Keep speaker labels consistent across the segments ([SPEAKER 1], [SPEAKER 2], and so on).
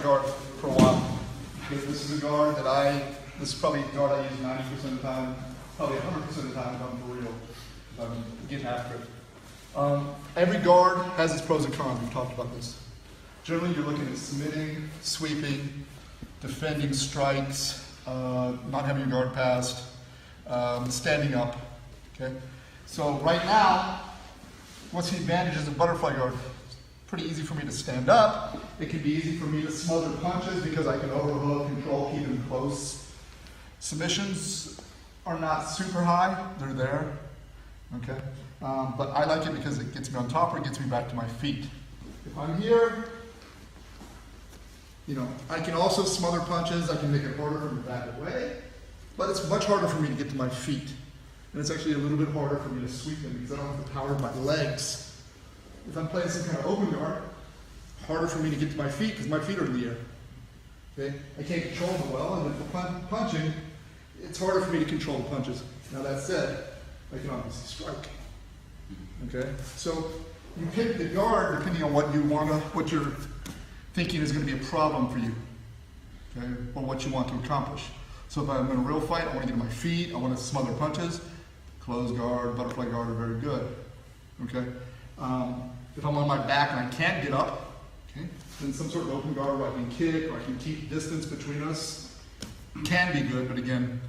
[SPEAKER 1] guard for a while. Because this is a guard that this is probably a guard I use 90% of the time, probably 100% of the time if I'm for real, if I'm getting after it. Every guard has its pros and cons. We've talked about this. Generally, you're looking at submitting, sweeping, defending strikes, not having your guard passed, standing up. Okay. So right now, what's the advantages of butterfly guard? It's pretty easy for me to stand up. It can be easy for me to smother punches because I can overhook, control, keep them close. Submissions are not super high. They're there. Okay. But I like it because it gets me on top or it gets me back to my feet. If I'm here, I can also smother punches. I can make it harder for me to back away. But it's much harder for me to get to my feet. And it's actually a little bit harder for me to sweep them because I don't have the power of my legs. If I'm playing some kind of open guard, harder for me to get to my feet because my feet are in the air. Okay? I can't control them well, and if I'm punching, it's harder for me to control the punches. Now that said, I can obviously strike. Okay? So you pick the guard depending on what you're thinking is going to be a problem for you. Okay? Or what you want to accomplish. So if I'm in a real fight, I want to get to my feet, I want to smother punches, closed guard, butterfly guard are very good. Okay? If I'm on my back and I can't get up, okay, then some sort of open guard where I can kick or I can keep distance between us can be good, but again,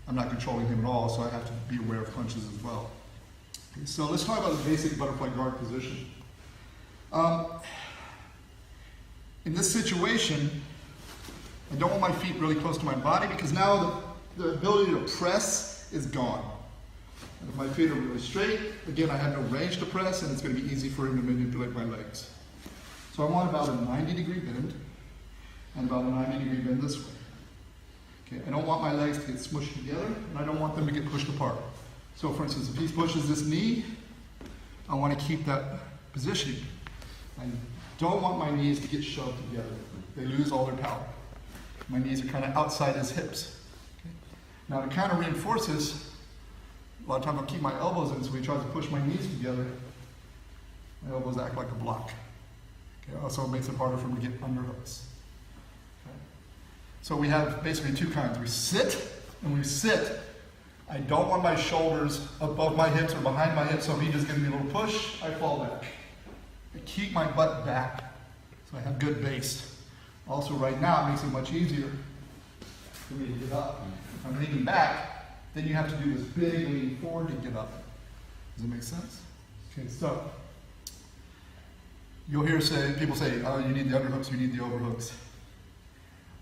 [SPEAKER 1] I'm not controlling him at all, so I have to be aware of punches as well. Okay, so let's talk about the basic butterfly guard position. In this situation, I don't want my feet really close to my body because now the ability to press is gone. And if my feet are really straight, again, I have no range to press and it's going to be easy for him to manipulate my legs. So I want about a 90-degree bend and about a 90-degree bend this way. Okay, I don't want my legs to get smushed together and I don't want them to get pushed apart. So for instance, if he pushes this knee, I want to keep that positioning. I don't want my knees to get shoved together. They lose all their power. My knees are kind of outside his hips. Okay. Now to kind of reinforce this, a lot of times I'll keep my elbows in so he tries to push my knees together. My elbows act like a block. Okay. Also it makes it harder for him to get underhooks. Okay. So we have basically two kinds. We sit, and we sit. I don't want my shoulders above my hips or behind my hips, so if he just gives me a little push, I fall back. I keep my butt back so I have good base. Also right now, it makes it much easier for me to get up. If I'm leaning back, then you have to do this big lean forward to get up. Does that make sense? Okay, so you'll hear people say, oh, you need the underhooks, you need the overhooks.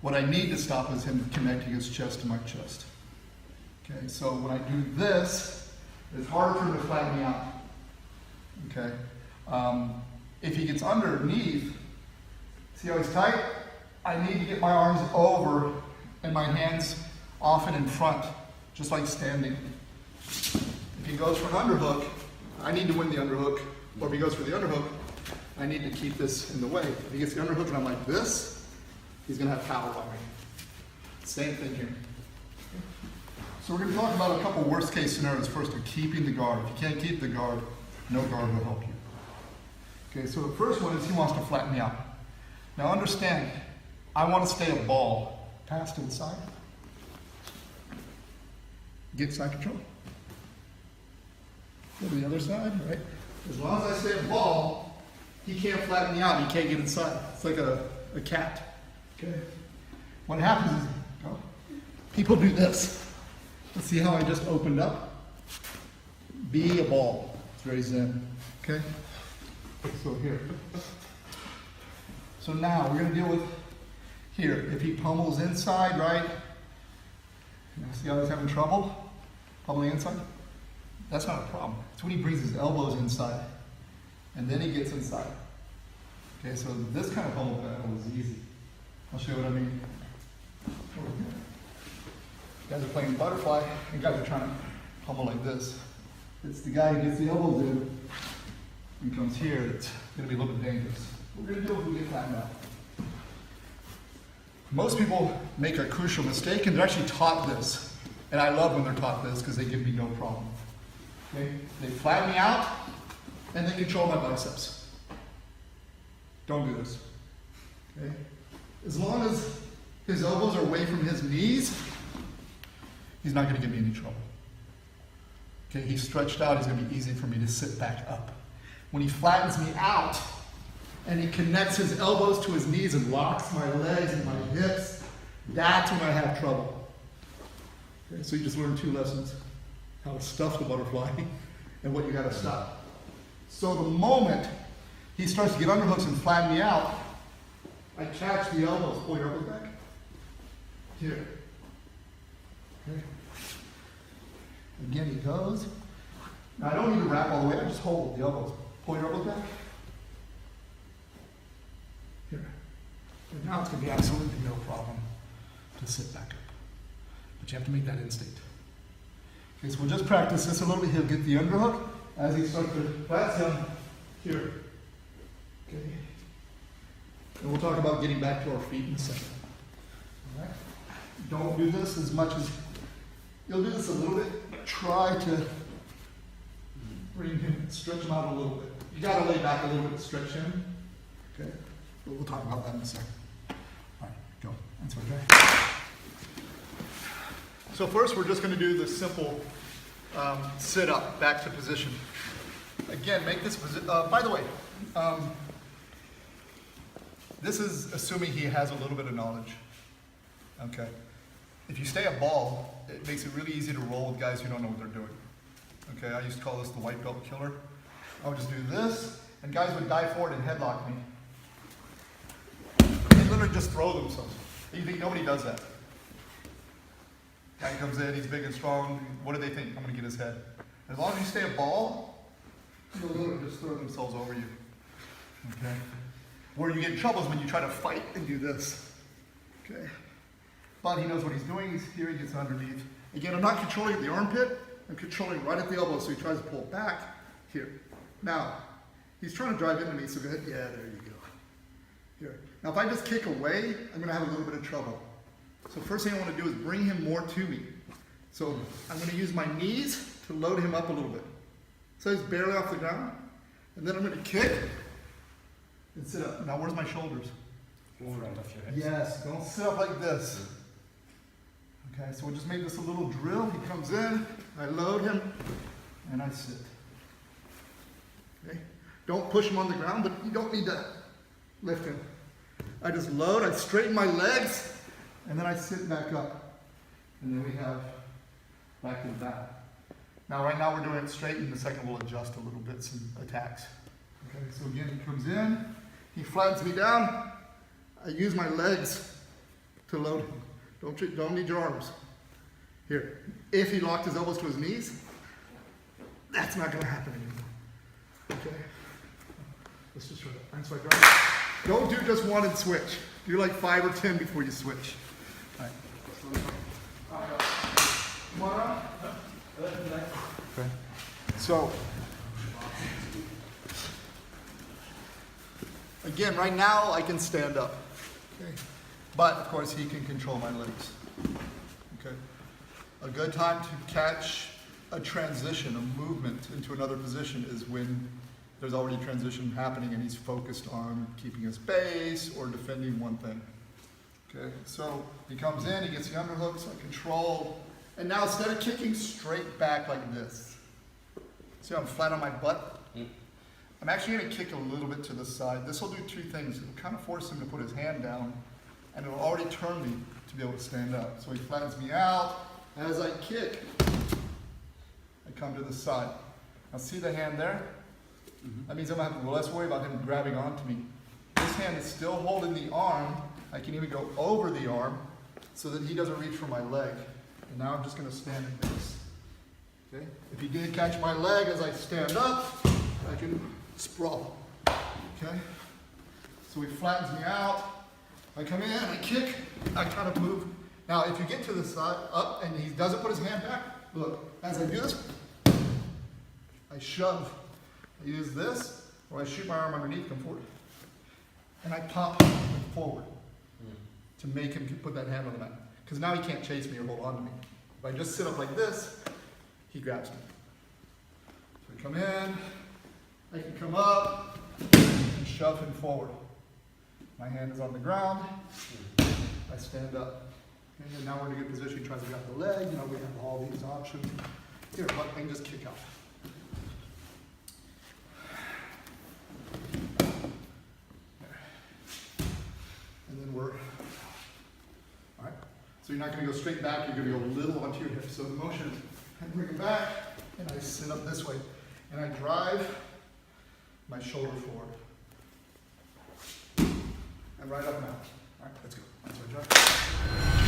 [SPEAKER 1] What I need to stop is him connecting his chest to my chest. Okay, so when I do this, it's harder for him to flatten me out. Okay, if he gets underneath, see how he's tight? I need to get my arms over and my hands off and in front, just like standing. If he goes for an underhook, I need to win the underhook, or if he goes for the underhook, I need to keep this in the way. If he gets the underhook and I'm like this, he's going to have power on me. Same thing here. So we're going to talk about a couple worst case scenarios first of keeping the guard. If you can't keep the guard, no guard will help you. Okay, so the first one is he wants to flatten me out. Now understand, I want to stay a ball. Pass to the side. Get side control. Go to the other side, right? As long as I stay a ball, he can't flatten me out. He can't get inside. It's like a cat. Okay. What happens is, people do this. Let's see how I just opened up. Be a ball. It's very zen. Okay? So here. So now we're going to deal with here. If he pummels inside, right? See how he's having trouble? Pummeling inside? That's not a problem. It's when he brings his elbows inside. And then he gets inside. Okay, so this kind of pummel battle is easy. I'll show you what I mean. You guys are playing butterfly, and guys are trying to pummel like this. It's the guy who gets the elbows in and comes here. It's going to be a little bit dangerous. We're going to do it if we get flattened out. Most people make a crucial mistake, and they're actually taught this. And I love when they're taught this because they give me no problem. Okay? They flatten me out, and they control my biceps. Don't do this. Okay? As long as his elbows are away from his knees, he's not going to give me any trouble. Okay, he's stretched out, he's going to be easy for me to sit back up. When he flattens me out and he connects his elbows to his knees and locks my legs and my hips, that's when I have trouble. Okay, so you just learned 2 lessons: how to stuff the butterfly and what you got to stop. So the moment he starts to get underhooks and flatten me out, I catch the elbows. Pull your elbows back. Here. Okay. Again, he goes. Now I don't need to wrap all the way. I just hold the elbows. Pull your elbows back. Here. And now it's going to be absolutely no problem to sit back up. But you have to make that instinct. Okay, so we'll just practice this a little bit. He'll get the underhook as he starts to flat down here. Okay. And we'll talk about getting back to our feet in a second. All right. Don't do this as much as you'll do this a little bit, but try to bring him, stretch him out a little bit. You got to lay back a little bit to stretch him. Okay. But we'll talk about that in a second. All right, go. That's okay. So first, we're just going to do the simple sit up, back to position. Again, make this position. By the way, this is assuming he has a little bit of knowledge. Okay. If you stay a ball, it makes it really easy to roll with guys who don't know what they're doing. Okay, I used to call this the white belt killer. I would just do this, and guys would dive forward and headlock me. They literally just throw themselves. You think nobody does that? Guy comes in, he's big and strong. What do they think? I'm going to get his head. As long as you stay a ball, they'll literally just throw themselves over you. Okay. Where you get in trouble is when you try to fight and do this. Okay. But he knows what he's doing. He's here, he gets underneath. Again, I'm not controlling at the armpit. I'm controlling right at the elbow, so he tries to pull back here. Now, he's trying to drive into me, so go ahead. Yeah, there you go. Here. Now, if I just kick away, I'm going to have a little bit of trouble. So first thing I want to do is bring him more to me. So I'm going to use my knees to load him up a little bit. So he's barely off the ground. And then I'm going to kick and sit up. Now, where's my shoulders?
[SPEAKER 2] Front of your hips.
[SPEAKER 1] Yes, don't sit up like this. Okay, so we'll just make this a little drill. He comes in, I load him, and I sit. Okay? Don't push him on the ground, but you don't need to lift him. I just load, I straighten my legs, and then I sit back up. And then we have back to the back. Now, right now we're doing it straight, and the second we'll adjust a little bit, some attacks. Okay, so again, he comes in, he flattens me down. I use my legs to load him. Don't need your arms. Here, if he locked his elbows to his knees, that's not going to happen anymore. Okay? Let's just try that. Thanks, right drive. Don't do just one and switch. Do like 5 or 10 before you switch. All right. Come on up. Okay. So, again, right now I can stand up. Okay. But, of course, he can control my legs. Okay. A good time to catch a transition, a movement into another position is when there's already transition happening and he's focused on keeping his base or defending one thing. Okay. So he comes in, he gets the underhooks, I control, and now instead of kicking straight back like this, see how I'm flat on my butt? I'm actually going to kick a little bit to the side. This will do 2 things. It'll kind of force him to put his hand down, and it'll already turn me to be able to stand up. So he flattens me out. As I kick, I come to the side. Now see the hand there? That means I'm going to have to less worry about him grabbing onto me. This hand is still holding the arm. I can even go over the arm so that he doesn't reach for my leg. And now I'm just going to stand in this. Okay? If he did catch my leg as I stand up, I can sprawl. Okay? So he flattens me out. I come in, I kick, I kind of move. Now, if you get to the side, up, and he doesn't put his hand back, look, as I do this, I shove. I use this, or I shoot my arm underneath, come forward. And I pop him forward to make him put that hand on the mat. Because now he can't chase me or hold on to me. If I just sit up like this, he grabs me. So I come in, I can come up and shove him forward. And My hand is on the ground. I stand up. And then now we're in a good position. He tries to grab the leg. You know, we have all these options. Here, but I can just kick out. And then we're, all right. So you're not going to go straight back. You're going to go a little onto your hips. So the motion is I bring it back, and I sit up this way. And I drive my shoulder forward. And right up now. All right, let's go. So I drive.